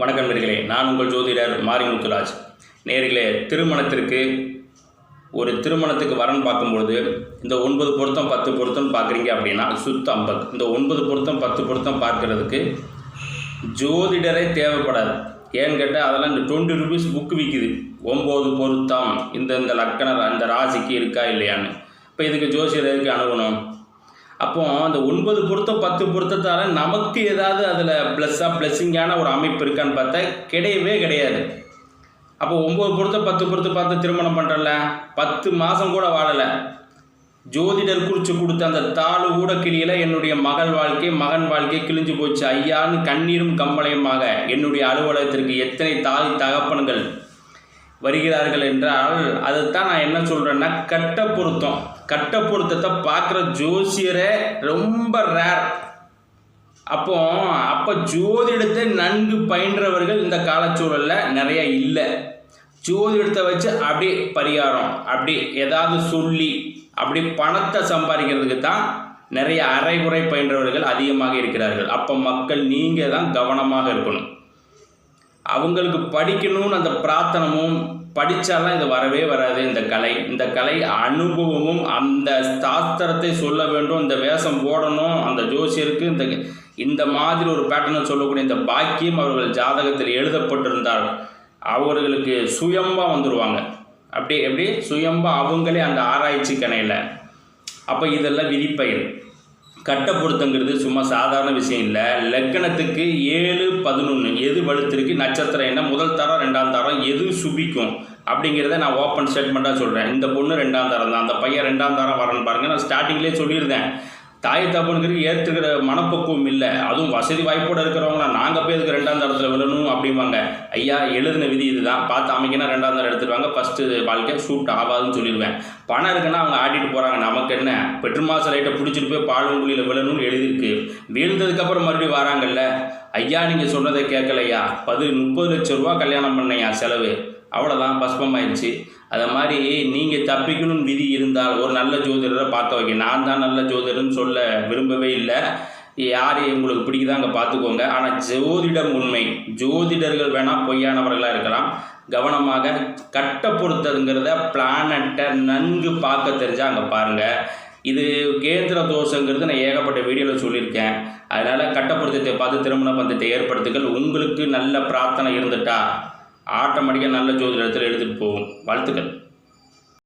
வணக்கம் நேர்களே, நான் உங்கள் ஜோதிடர் மாரிமுத்துராஜ். நேர்களே, திருமணத்துக்கு வரன் பார்க்கும்பொழுது இந்த 9 பொருத்தம் 10 பொருத்தம் பார்க்குறீங்க அப்படின்னா சுத்த 50. இந்த 9 பொருத்தம் 10 பொருத்தம் பார்க்குறதுக்கு ஜோதிடரே தேவைப்படாது. ஏன்னு கேட்டால் அதெல்லாம் இந்த 20 ரூபீஸ் புக்கு விற்கிது. 9 பொருத்தம் இந்த லக்கணம் அந்த ராசிக்கு இருக்கா இல்லையான்னு. இப்போ இதுக்கு ஜோசியர் எதுக்கு அணுகணும்? அப்போ அந்த 9 பொருத்தம் 10 பொருத்தத்தால் நமக்கு ஏதாவது அதில் ப்ளஸ்ஸிங்கான ஒரு அமைப்பு இருக்கான்னு பார்த்தா கிடையவே கிடையாது. அப்போ 9 பொருத்தம் 10 பொருத்தம் பார்த்து திருமணம் பண்ணுறல 10 மாதம் கூட வாழலை. ஜோதிடர் குறித்து கொடுத்த அந்த தாள் கூட கிளியில் என்னுடைய மகன் வாழ்க்கை கிழிஞ்சு போச்சு ஐயான்னு கண்ணீரும் கம்பளையுமாக என்னுடைய அலுவலகத்திற்கு எத்தனை தாய் தகப்பன்கள் வருகிறார்கள் என்றால் அதைத்தான் நான் என்ன சொல்கிறேன்னா, கட்ட பொருத்தத்தை பார்க்குற ஜோசியரே ரொம்ப ரேர். அப்போ ஜோதிடத்தை நன்கு பயின்றவர்கள் இந்த காலச்சூழலில் நிறைய இல்லை. ஜோதிடத்தை வச்சு அப்படி பரிகாரம் அப்படி ஏதாவது சொல்லி அப்படி பணத்தை சம்பாதிக்கிறதுக்கு தான் நிறைய அரைகுறை பயின்றவர்கள் அதிகமாக இருக்கிறார்கள். அப்போ மக்கள் நீங்கள் தான் கவனமாக இருக்கணும். அவங்களுக்கு படிக்கணும்னு அந்த பிரார்த்தனமும் படித்தாலாம் இது வரவே வராது. இந்த கலை அனுபவமும் அந்த சாஸ்திரத்தை சொல்ல வேண்டும், இந்த வேஷம் போடணும், அந்த ஜோசியருக்கு இந்த மாதிரி ஒரு பேட்டர்னை சொல்லக்கூடிய இந்த பாக்கியம் அவர்கள் ஜாதகத்தில் எழுதப்பட்டிருந்தால் அவர்களுக்கு சுயம்பா வந்துடுவாங்க. எப்படி சுயம்பா அவங்களே அந்த ஆராய்ச்சி கணையில். அப்போ இதெல்லாம் விதிப்பயல். கட்ட பொருத்தங்கிறது சும்மா சாதாரண விஷயம் இல்லை. லக்கணத்துக்கு 7, 11 எது வலுத்திருக்கு, நட்சத்திரம் என்ன, முதல் தரம் 2ஆம் தரம் எது சுபிக்கும் அப்படிங்கிறத நான் ஓப்பன் ஸ்டேட்மெண்ட்டாக சொல்கிறேன். இந்த பொண்ணு 2ஆம் தரம் தான், அந்த பையன் 2ஆம் தரம் வரன்னு பாருங்கள். நான் ஸ்டார்டிங்லேயே சொல்லியிருந்தேன், தாய் தப்புங்கிறது ஏற்றுக்கிற மனப்பக்குவம் இல்லை. அதுவும் வசதி வாய்ப்போடு இருக்கிறவங்க நாங்கள் போய் இதுக்கு 2ஆம் தரத்தில் விழணும் அப்படிம்பாங்க. ஐயா, எழுதின விதி இதுதான், பார்த்து அமைக்கினா 2ஆம் தரம் எடுத்துருவாங்க, ஃபஸ்ட்டு வாழ்க்கை ஷூட் ஆகாதுன்னு சொல்லிடுவேன். பணம் இருக்குன்னா அவங்க ஆடிட்டு போகிறாங்க, நமக்கு என்ன, பெட்ரோல் லைட்டை பிடிச்சிட்டு போய் பாலுங்குழியில் விழணும்னு எழுதியிருக்கு. வீழ்ந்ததுக்கப்புறம் மறுபடியும் வராங்கல்ல. ஐயா, நீங்கள் சொன்னதை கேட்கலையா, 30 லட்ச ரூபா கல்யாணம் பண்ணையா செலவு, அவ்வளோதான் பஸ்பமாயிடுச்சு. அதை மாதிரி நீங்கள் தப்பிக்கணும்னு விதி இருந்தால் ஒரு நல்ல ஜோதிடரை பார்க்க வைக்க. நான் தான் நல்ல ஜோதிடர்னு சொல்ல விரும்பவே இல்லை. யார் உங்களுக்கு பிடிக்குதா அங்கே பார்த்துக்கோங்க. ஆனால் ஜோதிடம் உண்மை. ஜோதிடர்கள் வேணால் பொய்யானவர்களாக இருக்கலாம். கவனமாக கட்ட பொறுத்ததுங்கிறத பிளானட்டை நன்கு பார்க்க தெரிஞ்சால் அங்கே பாருங்கள். இது கேந்திர தோஷங்கிறது நான் ஏகப்பட்ட வீடியோவில் சொல்லியிருக்கேன். அதனால் கட்ட பொருத்தத்தை பார்த்து திருமண பந்தத்தை ஏற்படுத்துங்கள். உங்களுக்கு நல்ல பிரார்த்தனை இருந்துட்டா ஆட்டோமேட்டிக்காக நல்ல ஜோதிடத்தில் எடுத்துகிட்டு போகும். வாழ்த்துக்கள்.